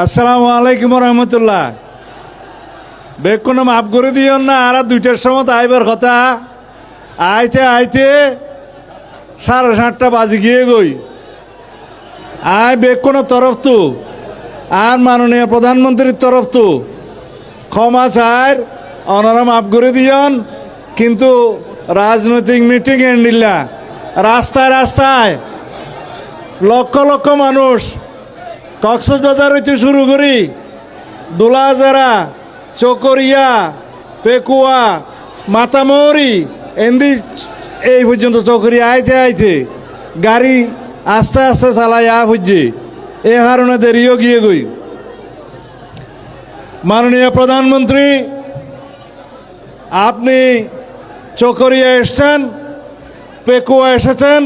আসসালামু আলাইকুম রহমতুল্লাহ। বেকুন মাফ করে দিও না, আর 2টার সময় আইবার কথা। আইতে আইতে 7:30 বাজে গিয়ে গই। আয় বেকুনের তরফ তো আর মাননীয় প্রধানমন্ত্রীর তরফ তো ক্ষমা চায়, ওনারা মাফ করে দিয়ন। কিন্তু রাজনৈতিক মিটিং এ নিলা রাস্তায় রাস্তায় লক্ষ লক্ষ মানুষ কক্সবাজার হইতে শুরু করি দুলাজারা, চকরিয়া, পেকুয়া, মাতামরি এন্দি এই পর্যন্ত চকরিয়া আইতে আইতে গাড়ি আস্তে আস্তে চালাই বুঝছি। এ কারণে দেরিও গিয়ে গই। মাননীয় প্রধানমন্ত্রী, আপনি চকরিয়া এসছেন, পেকুয়া এসেছেন,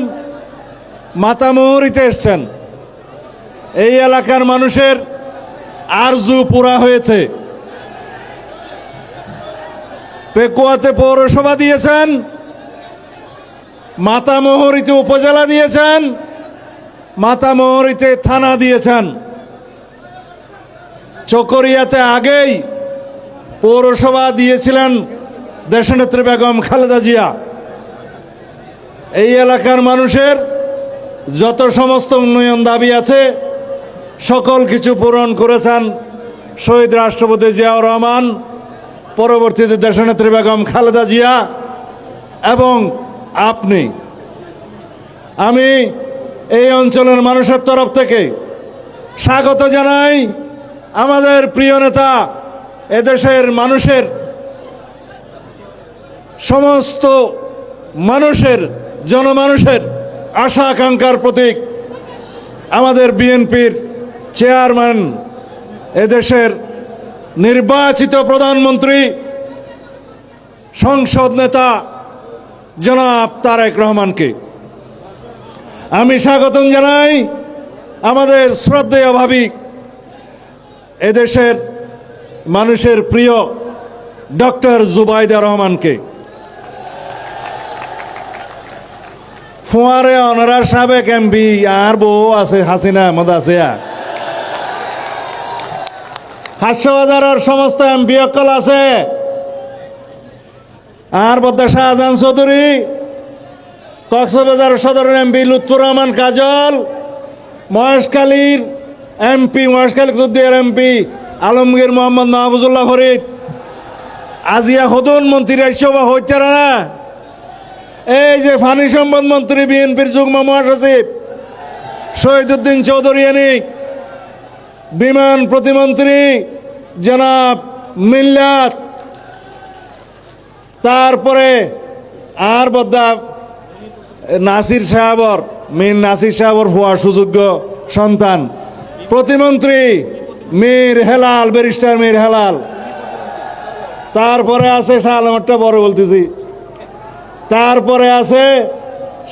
মাতামরিতে এসছেন। এই এলাকার মানুষের আরজু পুরা হয়েছে। পেকুয়াতে পৌরসভা দিয়েছেন, মাতামহরিতে উপজেলা দিয়েছেন, মাতামহরিতে থানা দিয়েছেন। চকরিয়াতে আগেই পৌরসভা দিয়েছিলেন দেশনেত্রী বেগম খালেদা জিয়া। এই এলাকার মানুষের যত সমস্ত উন্নয়ন দাবি আছে সকল কিছু পূরণ করেছেন শহীদ রাষ্ট্রপতি জিয়াউর রহমান, পরবর্তীতে দেশনেত্রী বেগম খালেদা জিয়া এবং আপনি। আমি এই অঞ্চলের মানুষের তরফ থেকে স্বাগত জানাই আমাদের প্রিয় নেতা, এদেশের মানুষের সমস্ত মানুষের জনমানুষের আশা আকাঙ্ক্ষার প্রতীক আমাদের বিএনপির চেয়ারম্যান, এদেশের নির্বাচিত প্রধানমন্ত্রী, সংসদ নেতা জনাব তারেক রহমানকে আমি স্বাগতম জানাই। আমাদের শ্রদ্ধেয় ভাবি, এদেশের মানুষের প্রিয় ডক্টর জুবাইদা রহমানকে, ফুয়ারে অনারার সাবেক এমপি আর বউ আছে হাসিনা আহমদ আছে, হাটশোবাজারের সমস্ত এমপি অকল আছে, আর বদ্দা শাহজাহান চৌধুরী, কক্সবাজার সদরের এমপি লুৎফুর রহমান কাজল, মহেশখালীর এমপি, মহেশখালী কুতুবদিয়ার এমপি আলমগীর মোহাম্মদ মাহফুজুল্লাহ ফরিদ, আজিয়া হদুন মন্ত্রী আইসবা হইতারা না, এই যে পানি সম্পদ মন্ত্রী বিএনপির যুগ্ম মহাসচিব শহীদুদ্দিন চৌধুরী, বিমান প্রতিমন্ত্রী জনাব মিল্লাত, তারপরে আর বদ্দা নাসির সাহাবর, মীর নাসির সাহাবর ফুয়ার সুযোগ্য সন্তান প্রতিমন্ত্রী মীর হেলাল, ব্যারিস্টার মীর হেলাল। তারপরে আছে সালামারটা বড় বলতেছি, তারপরে আছে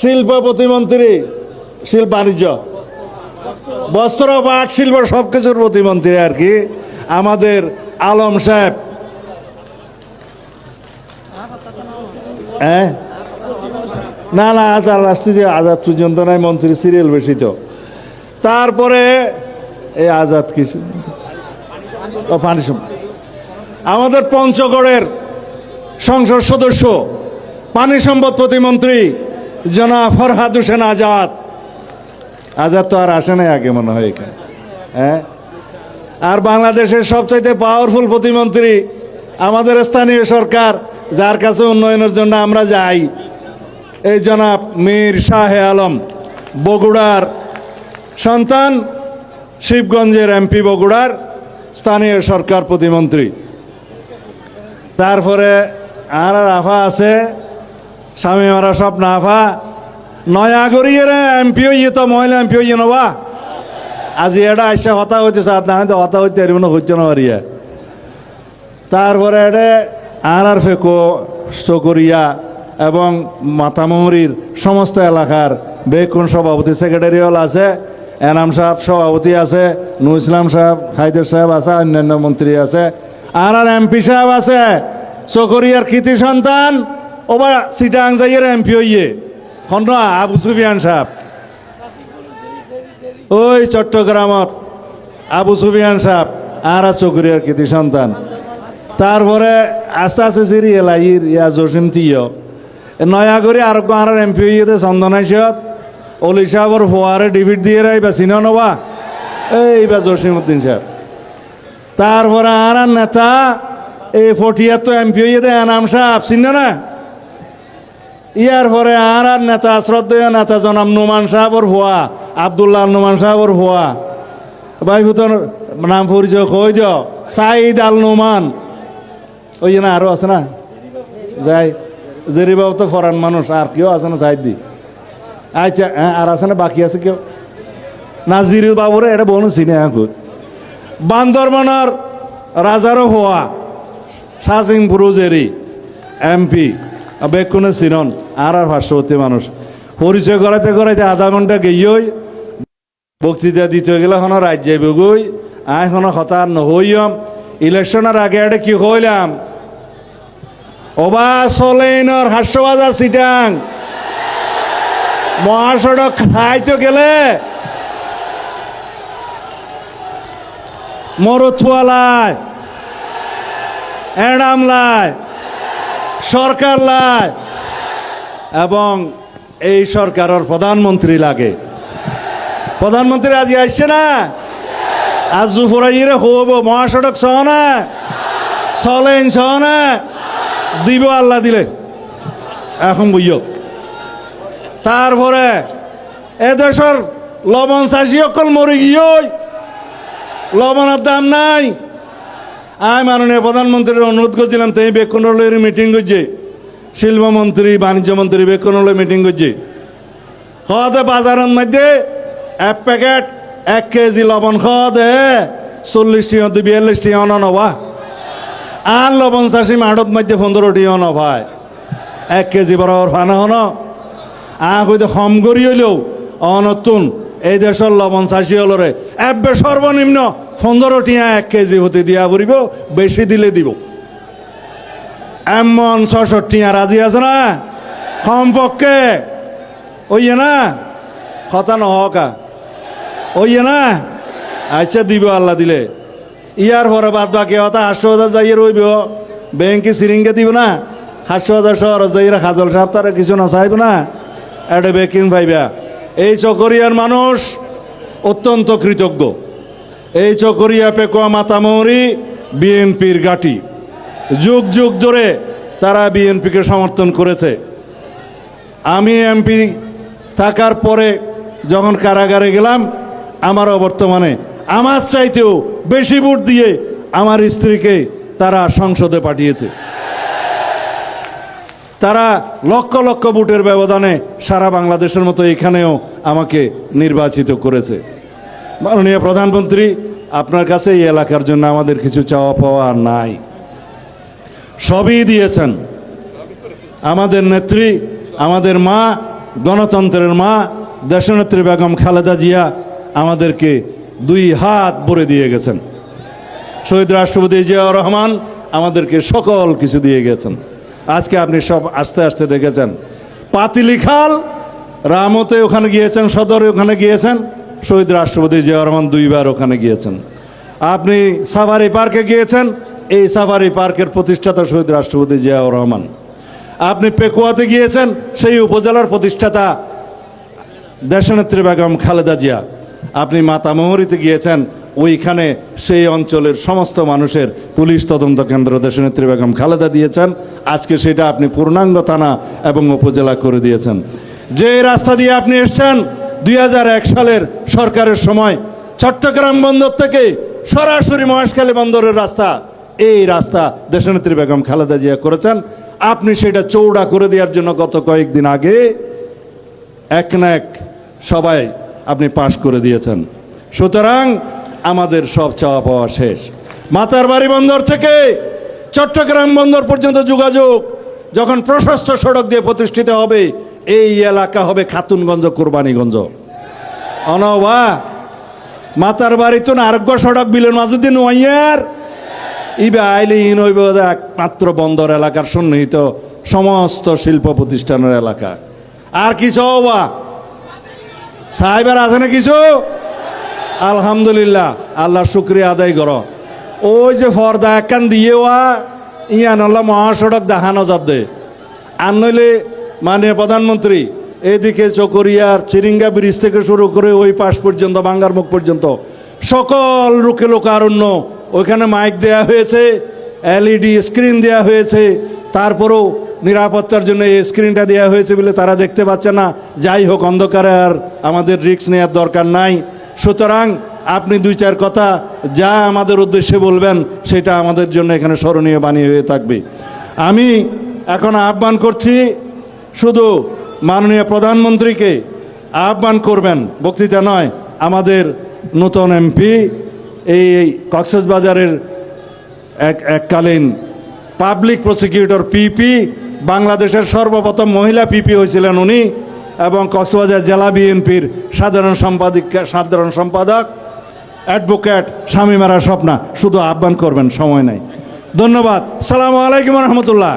শিল্প প্রতিমন্ত্রী, শিল্প বাণিজ্য, বস্ত্র পাট শিল্প সব কিছুর প্রতিমন্ত্রী আর কি আমাদের আলম সাহেব। না না আজাদ আসছে যে আজাদ পর্যন্ত নাই, মন্ত্রী সিরিয়াল বেশি তো। তারপরে এই আজাদ কি পানি আমাদের পঞ্চগড়ের সংসদ সদস্য পানি সম্পদ প্রতিমন্ত্রী জনাব ফরহাদ হোসেন আজাদ। আজাদ তো আর আসে নাই আগে মনে হয় এখানে, হ্যাঁ। আর বাংলাদেশের সবচাইতে পাওয়ারফুল প্রতিমন্ত্রী আমাদের স্থানীয় সরকার, যার কাছে উন্নয়নের জন্য আমরা যাই, এই জনাব মীর শাহে আলম, বগুড়ার সন্তান, শিবগঞ্জের এমপি, বগুড়ার স্থানীয় সরকার প্রতিমন্ত্রী। তারপরে আর আফা আছে স্বামী মারা সব না আফা নয়াগরিয়ের এমপি হইয়ে তো মহিলা এমপি হইয়ে নবা আজি এটা আইসা হতা হইতে চাঁদ না হয়তো হতা হইতে এর মনে হচ্ছে না পারিয়া। তারপরে এটা আর ফেকো, চকরিয়া এবং মাতামহরির সমস্ত এলাকার বেকুন সভাপতি, সেক্রেটারি হল আছে, এনাম সাহেব সভাপতি আছে, নুর ইসলাম সাহেব, হায়দার সাহেব আছে, অন্যান্য মন্ত্রী আছে, আর এমপি সাহেব আছে। চকরিয়ার কৃতি সন্তান ওবা সিটাং যাইয়ের এমপি হইয়ে খন্ডা আবু সুফিয়ান সাহেব, ওই চট্টগ্রামত আবু সুফিয়ান সাহেব আর চকরিয়ার কৃতি সন্তান। তারপরে আস্তে আস্তে সিরি এলাইর ইয়া জসিম তিয় নয়াগরি আর আর এমপি হইতে চন্দনাইশত অলি সাহেবর ফোয়ারে ডিভিট দিয়ে রাই বা চিনা নবা এইবার জসিম উদ্দিন সাহেব। তারপরে আর নেতা এই ফটিয়ার তো এমপি হইতে এনাম সাহেব চিনা না। ইয়ার পরে আর নেতা শ্রদ্ধেয় নেতা জনাব নোমান সাহেবর হওয়া আবদুল্লাহ নোমান সাহেবর হওয়া ভাই ভূতন নাম পরিচয় কই দিও সাইদ আল নোমান ওই না আরো আছে না যাই জেরিবাবু তো ফরান মানুষ আর কেউ আছে না সাইদ দি আচ্ছা হ্যাঁ আর আছে না বাকি আছে কেউ নাজির বাবুরে এটা বলুন চিনে এখন বান্দরবানের রাজারও হওয়া শাসিং বুরুজেরি এমপি বেকুনে চিনন আর পার্শ্ববর্তী মানুষ পরিচয় করাইতে করাইতে আধা ঘন্টা গেই বক্তৃতা দিতে গেলে এখনো রাজ্যে বেগই এখনো হতার নহইম ইলেকশনের আগে এটা কি হইলাম ওবা চলেইনর হাস্যবাজার চিটাং মহাসড়ক খাইতে গেলে মরুথুয়ালায় এড়ামলায় সরকার লাই এবং এই সরকারের প্রধানমন্ত্রী লাগে। প্রধানমন্ত্রী আজি আসছে না আজ জুফরাইরে হব মহাসড়ক সহ না চলেন সহ না দিব আল্লাহ দিলে এখন বুঝিও। তারপরে এদেশের লবণ চাষি অকল মরে গিয়ে লবণের দাম নাই। আমি মাননীয় প্রধানমন্ত্রীর অনুরোধ করছিলাম তাই বেকুনলের মিটিং করছে শিল্পমন্ত্রী বাণিজ্য মন্ত্রী বেকুনলে মিটিং করছে খাওয়াতে বাজারের মধ্যে এক প্যাকেট 1 কেজি লবণ খাওয়াতে 40 টাকা 42 টাকা নবা আর লবণ চাষি মাঠত মধ্যে 15 টাকা নভায় 1 কেজি বরাবর ফানা হন হয়তো কম করি হইলেও অনতুন এই দেশের লবণ চাষি হলরে এবে সর্বনিম্ন 15 টাকা 1 কেজি হতে দিয়া পড়িব বেশি দিলে দিব এমন 66 টাকা রাজি আছে না কমপক্ষে ওইয়ে না কথা নহকা ওইয়ে না আচ্ছা দিব আল্লাহ দিলে ইয়ার পরে বাদ বাকি হতা 800,000 যাইয়ে রইব ব্যাংকে সিরিঙ্গে দিব না 800,000 শহর যাইরা খাজল সাহেব তারা কিছু না চাইব না এটা বেকিং পাইবা। এই চকরিয়ার মানুষ অত্যন্ত কৃতজ্ঞ। এই চকরিয়া পেকুয়া মাতামরি বিএনপির গাটি যুগ যুগ ধরে তারা বিএনপিকে সমর্থন করেছে। আমি এমপি থাকার পরে যখন কারাগারে গেলাম আমারও বর্তমানে আমার চাইতেও বেশি ভোট দিয়ে আমার স্ত্রীকে তারা সংসদে পাঠিয়েছে। তারা লক্ষ লক্ষ ভোটের ব্যবধানে সারা বাংলাদেশের মতো এখানেও আমাকে নির্বাচিত করেছে। মাননীয় প্রধানমন্ত্রী আপনার কাছে এই এলাকার জন্য আমাদের কিছু চাওয়া পাওয়া নাই, সবই দিয়েছেন। আমাদের নেত্রী, আমাদের মা, গণতন্ত্রের মা দেশনেত্রী বেগম খালেদা জিয়া আমাদেরকে 2 হাত ভরে দিয়ে গেছেন। শহীদ রাষ্ট্রপতি জিয়াউর রহমান আমাদেরকে সকল কিছু দিয়ে গেছেন। আজকে আপনি সব আস্তে আস্তে দেখেছেন পাতিলি খাল রামতে ওখানে গিয়েছেন, সদরে ওখানে গিয়েছেন, শহীদ রাষ্ট্রপতি জিয়াউর রহমান 2 বার ওখানে গিয়েছেন। আপনি সাফারি পার্কে গিয়েছেন, এই সাফারি পার্কের প্রতিষ্ঠাতা শহীদ রাষ্ট্রপতি জিয়াউর রহমান। আপনি পেকুয়াতে গিয়েছেন, সেই উপজেলার প্রতিষ্ঠাতা দেশনেত্রী বেগম খালেদা জিয়া। আপনি মাতামহরিতে গিয়েছেন, ওইখানে সেই অঞ্চলের সমস্ত মানুষের পুলিশ তদন্ত কেন্দ্র দেশনেত্রী বেগম খালেদা দিয়েছেন। আজকে সেটা আপনি পূর্ণাঙ্গ থানা এবং উপজেলা করে দিয়েছেন। যে রাস্তা দিয়ে আপনি এসছেন 2001 সালের সরকারের সময় চট্টগ্রাম বন্দর থেকে সরাসরি মহেশখালী বন্দরের রাস্তা, এই রাস্তা দেশনেত্রী বেগম খালেদা জিয়া করেছেন। আপনি সেটা চৌড়া করে দেওয়ার জন্য গত কয়েকদিন আগে এক না এক সবাই আপনি পাশ করে দিয়েছেন। সুতরাং আমাদের সব চাওয়া পাওয়া শেষ। মাতারবাড়ি বন্দর থেকে চট্টগ্রাম বন্দর পর্যন্ত যোগাযোগ যখন প্রশস্ত সড়ক দিয়ে প্রতিষ্ঠিত হবে, এই এলাকা হবে খাতুনগঞ্জ, কোরবানীগঞ্জ। অনবা মাতারবাড়ি তো আরোগ্য সড়ক বিলের মাঝুদ্দিন ওয়াইয়ার ইবে আইলে ইন হইব একমাত্র বন্দর এলাকার সন্নিহিত সমস্ত শিল্প প্রতিষ্ঠানের এলাকা। আর কিছু হবা সাহেবের আছে না কিছু? আলহামদুলিল্লাহ। আল্লাহর শুক্রিয়া আদায় করো। ওই যে ফর্দা একখান দিয়ে ইয়ান আল্লাহ মহাসড়ক দেখানো যাবে। আর নইলে মাননীয় প্রধানমন্ত্রী এদিকে চকরিয়ার চিরিঙ্গা ব্রিজ থেকে শুরু করে ওই পাশ পর্যন্ত বাঙ্গার মুখ পর্যন্ত সকল রুখে লোকারণ্য, ওইখানে মাইক দেয়া হয়েছে, এলইডি স্ক্রিন দেয়া হয়েছে, তারপরেও নিরাপত্তার জন্য এই স্ক্রিনটা দেওয়া হয়েছে বলে তারা দেখতে পাচ্ছে না। যাই হোক, অন্ধকারে আর আমাদের রিস্ক নেওয়ার দরকার নাই। সুতরাং আপনি দুই চার কথা যা আমাদের উদ্দেশ্যে বলবেন সেটা আমাদের জন্য এখানে স্মরণীয় বাণী হয়ে থাকবে। আমি এখন আহ্বান করছি, শুধু মাননীয় প্রধানমন্ত্রীকে আহ্বান করবেন, বক্তৃতা নয়, আমাদের নতুন এমপি, এই কক্সবাজারের এককালীন পাবলিক প্রসিকিউটর পিপি, বাংলাদেশের সর্বপ্রথম মহিলা পিপি হয়েছিলেন উনি, এবং কক্সবাজার জেলা বিএনপির সাধারণ সম্পাদক অ্যাডভোকেট শামীমারা স্বপ্না। শুধু আহ্বান করবেন, সময় নাই। ধন্যবাদ। আসসালামু আলাইকুম রহমতুল্লাহ।